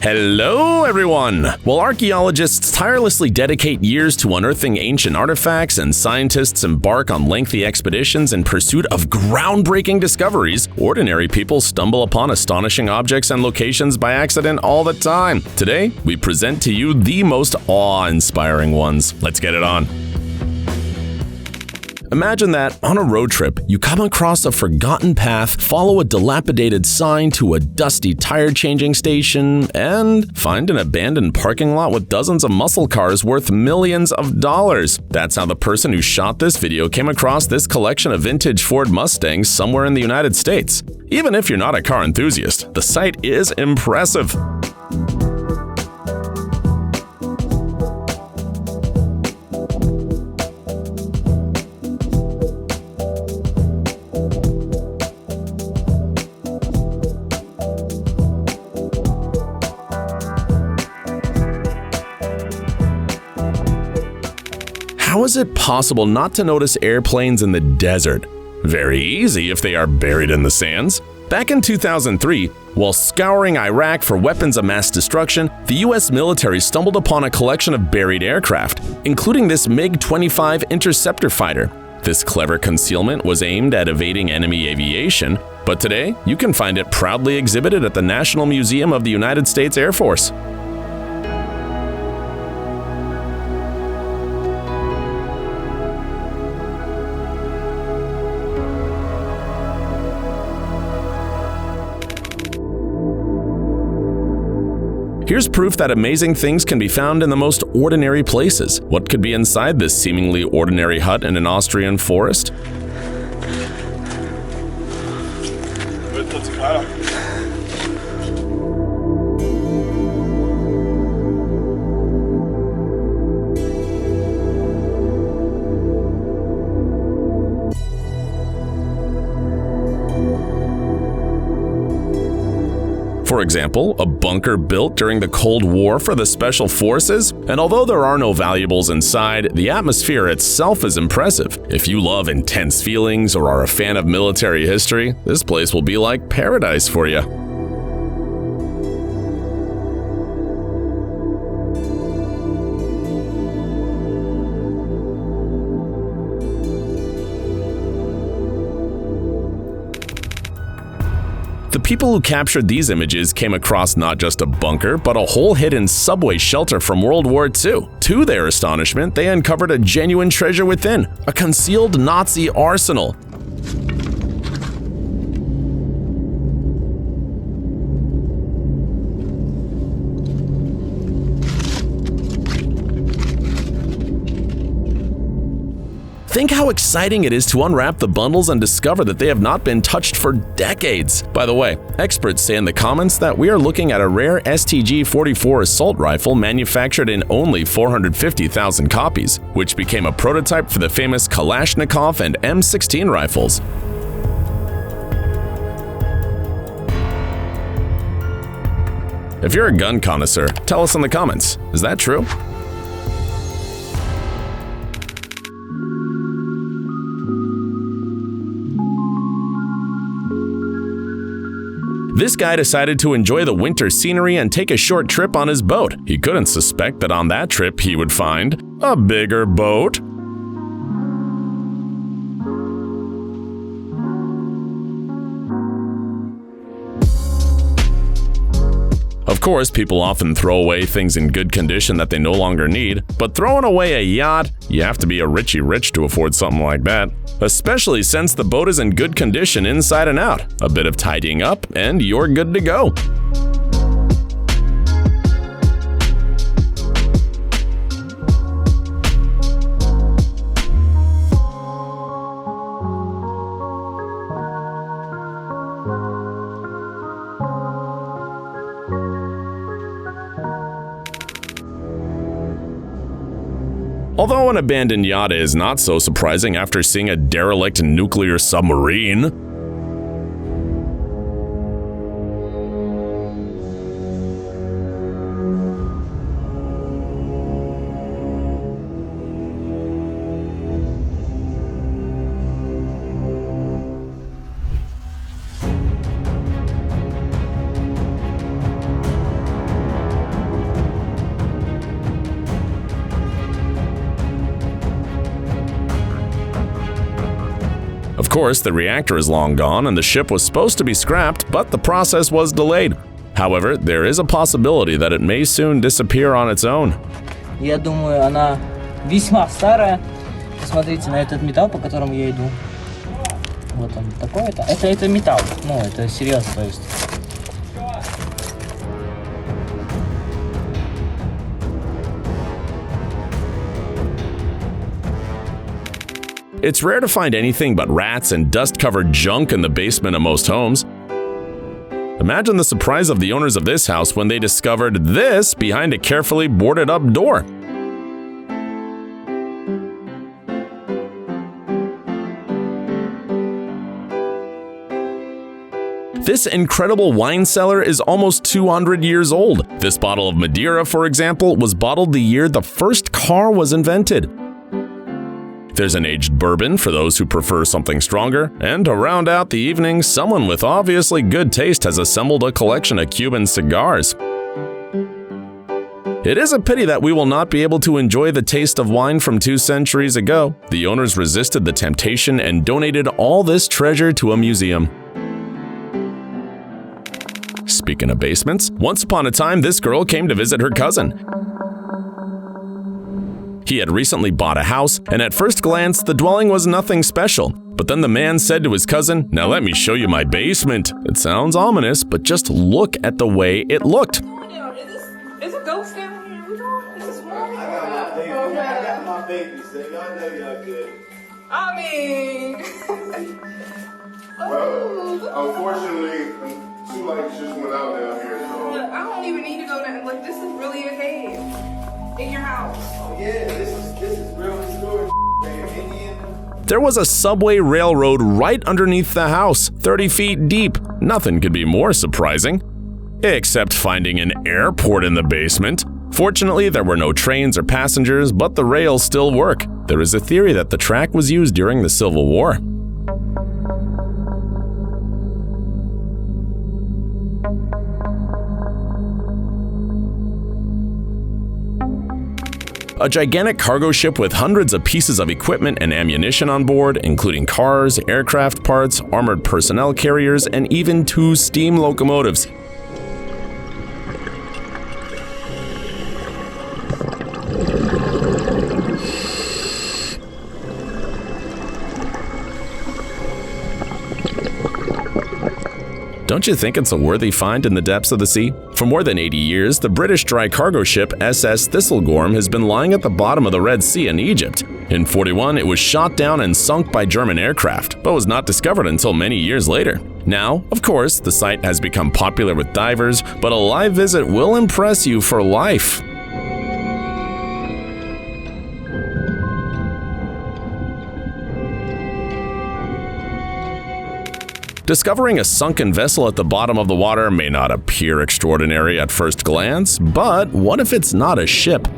Hello, everyone! While archaeologists tirelessly dedicate years to unearthing ancient artifacts and scientists embark on lengthy expeditions in pursuit of groundbreaking discoveries, ordinary people stumble upon astonishing objects and locations by accident all the time. Today, we present to you the most awe-inspiring ones. Let's get it on. Imagine that, on a road trip, you come across a forgotten path, follow a dilapidated sign to a dusty tire-changing station, and find an abandoned parking lot with dozens of muscle cars worth millions of dollars. That's how the person who shot this video came across this collection of vintage Ford Mustangs somewhere in the United States. Even if you're not a car enthusiast, the sight is impressive. How is it possible not to notice airplanes in the desert? Very easy if they are buried in the sands. Back in 2003, while scouring Iraq for weapons of mass destruction, the US military stumbled upon a collection of buried aircraft, including this MiG-25 interceptor fighter. This clever concealment was aimed at evading enemy aviation, but today you can find it proudly exhibited at the National Museum of the United States Air Force. Here's proof that amazing things can be found in the most ordinary places. What could be inside this seemingly ordinary hut in an Austrian forest? For example, a bunker built during the Cold War for the Special Forces, and although there are no valuables inside, the atmosphere itself is impressive. If you love intense feelings or are a fan of military history, this place will be like paradise for you. The people who captured these images came across not just a bunker, but a whole hidden subway shelter from World War II. To their astonishment, they uncovered a genuine treasure within, a concealed Nazi arsenal. Think how exciting it is to unwrap the bundles and discover that they have not been touched for decades. By the way, experts say in the comments that we are looking at a rare STG-44 assault rifle manufactured in only 450,000 copies, which became a prototype for the famous Kalashnikov and M16 rifles. If you're a gun connoisseur, tell us in the comments. Is that true? This guy decided to enjoy the winter scenery and take a short trip on his boat. He couldn't suspect that on that trip he would find a bigger boat. Of course, people often throw away things in good condition that they no longer need, but throwing away a yacht, you have to be a richie rich to afford something like that. Especially since the boat is in good condition inside and out. A bit of tidying up, and you're good to go. Although an abandoned yacht is not so surprising after seeing a derelict nuclear submarine. course, the reactor is long gone and the ship was supposed to be scrapped, but the process was delayed. However, there is a possibility that it may soon disappear on its own. Я думаю, она весьма старая. Посмотрите на этот металл, по которому я иду. Вот он такой-то. Это металл. Ну, это серьезно, то есть. It's rare to find anything but rats and dust-covered junk in the basement of most homes. Imagine the surprise of the owners of this house when they discovered this behind a carefully boarded-up door. This incredible wine cellar is almost 200 years old. This bottle of Madeira, for example, was bottled the year the first car was invented. There's an aged bourbon for those who prefer something stronger, and to round out the evening, someone with obviously good taste has assembled a collection of Cuban cigars. It is a pity that we will not be able to enjoy the taste of wine from 2 centuries ago. The owners resisted the temptation and donated all this treasure to a museum. Speaking of basements, once upon a time this girl came to visit her cousin. He had recently bought a house, and at first glance, the dwelling was nothing special. But then the man said to his cousin, "Now let me show you my basement." It sounds ominous, but just look at the way it looked. Is a ghost down here? Is this wrong? I got my babies, so y'all know y'all good. I mean, Well, unfortunately, 2 lights just went out down here, so. I don't even need to go down. Like, this is really a cave in your house. Oh yeah, this is real historic, man. Indian. There was a subway railroad right underneath the house, 30 feet deep. Nothing could be more surprising. Except finding an airport in the basement. Fortunately, there were no trains or passengers, but the rails still work. There is a theory that the track was used during the Civil War. A gigantic cargo ship with hundreds of pieces of equipment and ammunition on board, including cars, aircraft parts, armored personnel carriers, and even 2 steam locomotives. Don't you think it's a worthy find in the depths of the sea? For more than 80 years, the British dry cargo ship SS Thistlegorm has been lying at the bottom of the Red Sea in Egypt. In 1941, it was shot down and sunk by German aircraft, but was not discovered until many years later. Now, of course, the site has become popular with divers, but a live visit will impress you for life. Discovering a sunken vessel at the bottom of the water may not appear extraordinary at first glance, but what if it's not a ship?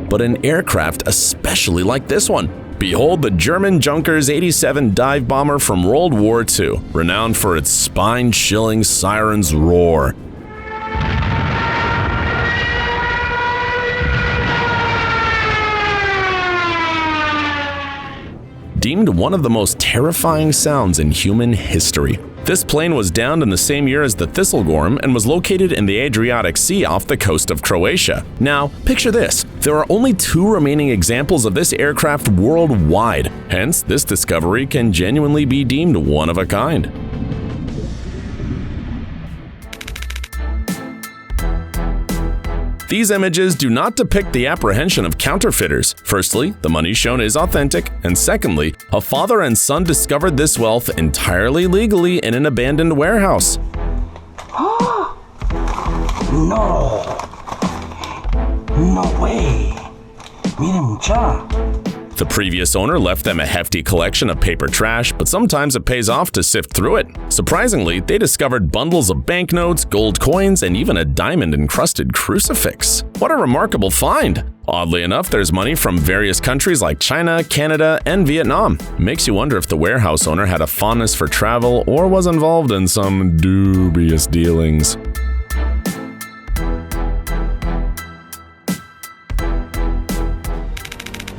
But an aircraft especially like this one. Behold the German Junkers 87 dive bomber from World War II, renowned for its spine-chilling siren's roar. Deemed one of the most terrifying sounds in human history. This plane was downed in the same year as the Thistlegorm and was located in the Adriatic Sea off the coast of Croatia. Now, picture this. There are only 2 remaining examples of this aircraft worldwide. Hence, this discovery can genuinely be deemed one of a kind. These images do not depict the apprehension of counterfeiters. Firstly, the money shown is authentic, and secondly, a father and son discovered this wealth entirely legally in an abandoned warehouse. No way. Miren mucha. The previous owner left them a hefty collection of paper trash, but sometimes it pays off to sift through it. Surprisingly, they discovered bundles of banknotes, gold coins, and even a diamond-encrusted crucifix. What a remarkable find! Oddly enough, there's money from various countries like China, Canada, and Vietnam. Makes you wonder if the warehouse owner had a fondness for travel or was involved in some dubious dealings.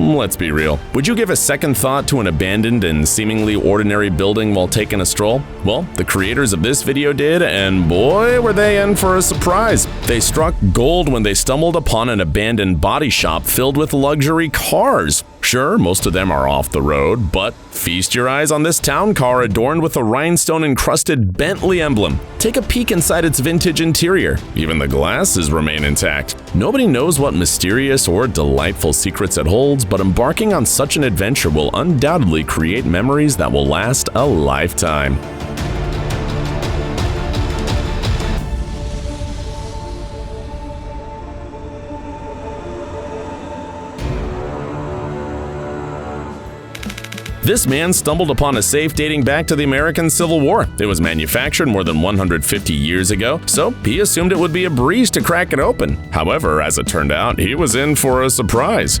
Let's be real. Would you give a second thought to an abandoned and seemingly ordinary building while taking a stroll? Well, the creators of this video did, and boy, were they in for a surprise. They struck gold when they stumbled upon an abandoned body shop filled with luxury cars. Sure, most of them are off the road, but feast your eyes on this town car adorned with a rhinestone-encrusted Bentley emblem. Take a peek inside its vintage interior. Even the glasses remain intact. Nobody knows what mysterious or delightful secrets it holds, but embarking on such an adventure will undoubtedly create memories that will last a lifetime. This man stumbled upon a safe dating back to the American Civil War. It was manufactured more than 150 years ago, so he assumed it would be a breeze to crack it open. However, as it turned out, he was in for a surprise.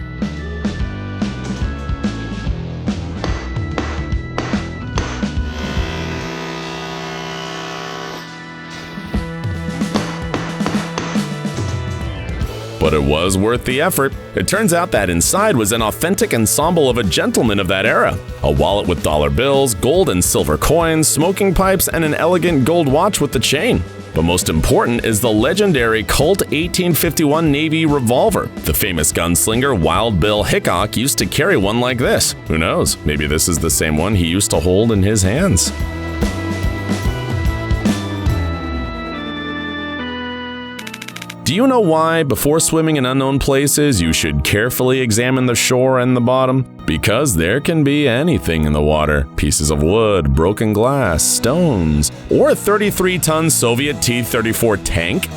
But it was worth the effort. It turns out that inside was an authentic ensemble of a gentleman of that era. A wallet with dollar bills, gold and silver coins, smoking pipes, and an elegant gold watch with the chain. But most important is the legendary Colt 1851 Navy revolver. The famous gunslinger Wild Bill Hickok used to carry one like this. Who knows, maybe this is the same one he used to hold in his hands. Do you know why, before swimming in unknown places, you should carefully examine the shore and the bottom? Because there can be anything in the water. Pieces of wood, broken glass, stones, or a 33-ton Soviet T-34 tank.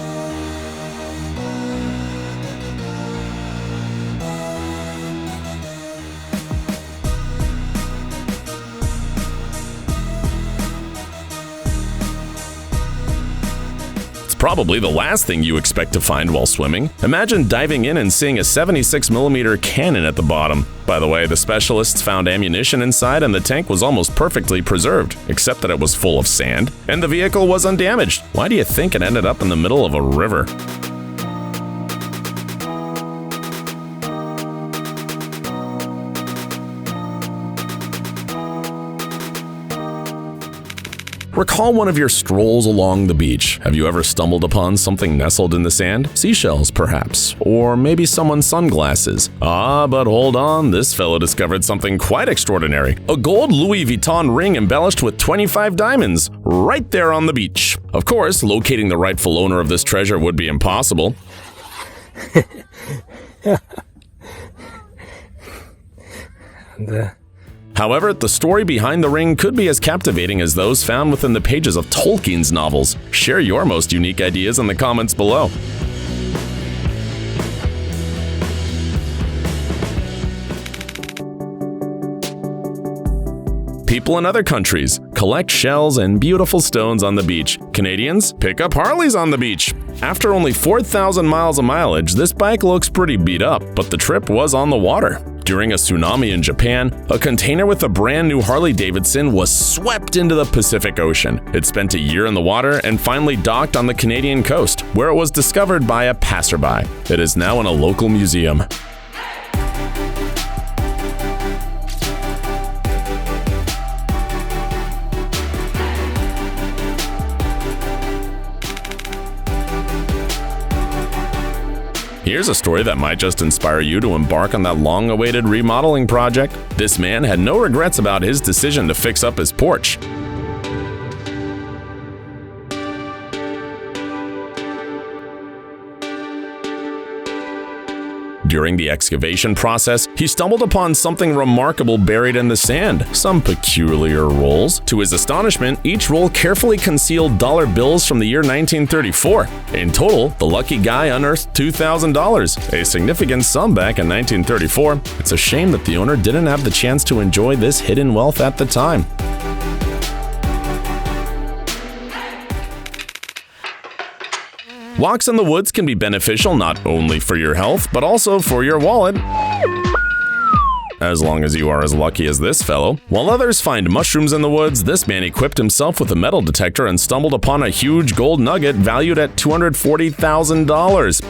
Probably the last thing you expect to find while swimming. Imagine diving in and seeing a 76mm cannon at the bottom. By the way, the specialists found ammunition inside and the tank was almost perfectly preserved, except that it was full of sand, and the vehicle was undamaged. Why do you think it ended up in the middle of a river? Recall one of your strolls along the beach. Have you ever stumbled upon something nestled in the sand? Seashells, perhaps. Or maybe someone's sunglasses. But hold on, this fellow discovered something quite extraordinary. A gold Louis Vuitton ring embellished with 25 diamonds, right there on the beach. Of course, locating the rightful owner of this treasure would be impossible. However, the story behind the ring could be as captivating as those found within the pages of Tolkien's novels. Share your most unique ideas in the comments below. People in other countries collect shells and beautiful stones on the beach. Canadians pick up Harleys on the beach. After only 4,000 miles of mileage, this bike looks pretty beat up, but the trip was on the water. During a tsunami in Japan, a container with a brand new Harley-Davidson was swept into the Pacific Ocean. It spent a year in the water and finally docked on the Canadian coast, where it was discovered by a passerby. It is now in a local museum. Here's a story that might just inspire you to embark on that long-awaited remodeling project. This man had no regrets about his decision to fix up his porch. During the excavation process, he stumbled upon something remarkable buried in the sand, some peculiar rolls. To his astonishment, each roll carefully concealed dollar bills from the year 1934. In total, the lucky guy unearthed $2,000, a significant sum back in 1934. It's a shame that the owner didn't have the chance to enjoy this hidden wealth at the time. Walks in the woods can be beneficial not only for your health, but also for your wallet. As long as you are as lucky as this fellow. While others find mushrooms in the woods, this man equipped himself with a metal detector and stumbled upon a huge gold nugget valued at $240,000.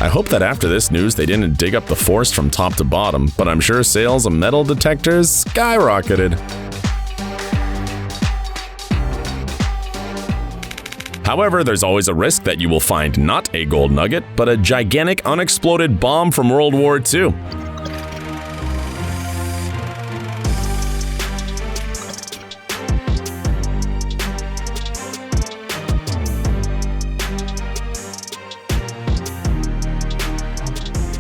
I hope that after this news they didn't dig up the forest from top to bottom, but I'm sure sales of metal detectors skyrocketed. However, there's always a risk that you will find not a gold nugget, but a gigantic unexploded bomb from World War II.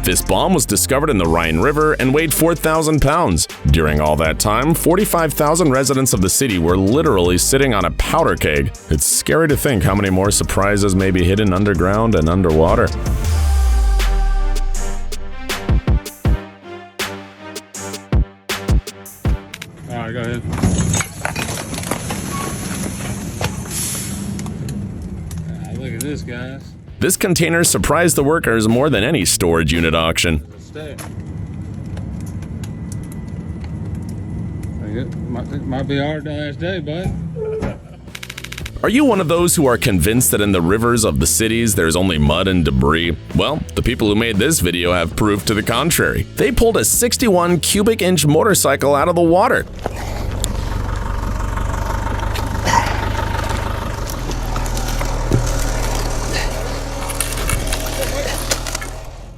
This bomb was discovered in the Rhine River and weighed 4,000 pounds. During all that time, 45,000 residents of the city were literally sitting on a powder keg. It's scary to think how many more surprises may be hidden underground and underwater. All right, go ahead. Look at this, guys. This container surprised the workers more than any storage unit auction. It might be our last day, bud. Are you one of those who are convinced that in the rivers of the cities there's only mud and debris? Well, the people who made this video have proof to the contrary. They pulled a 61 cubic inch motorcycle out of the water.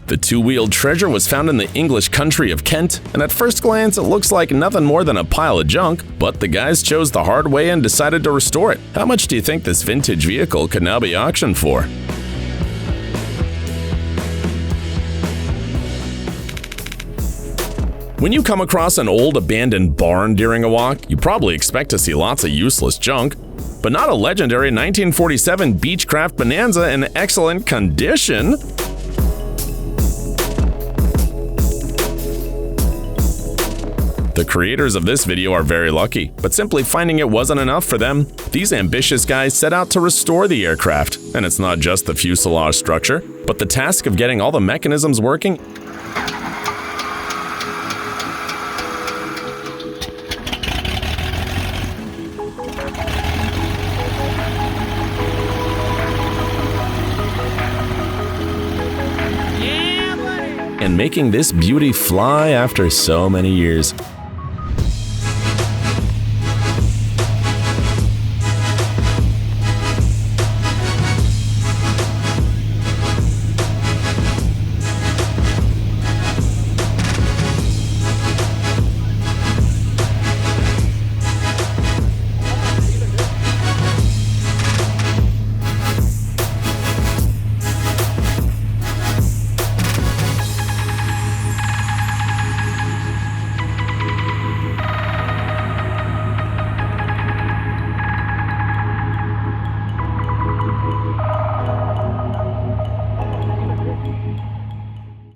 The two-wheeled treasure was found in the English country of Kent, and at first glance it looks like nothing more than a pile of junk, but the guys chose the hard way and decided to restore it. How much do you think this vintage vehicle could now be auctioned for? When you come across an old abandoned barn during a walk, you probably expect to see lots of useless junk, but not a legendary 1947 Beachcraft Bonanza in excellent condition. The creators of this video are very lucky, but simply finding it wasn't enough for them. These ambitious guys set out to restore the aircraft, and it's not just the fuselage structure, but the task of getting all the mechanisms working. And making this beauty fly after so many years.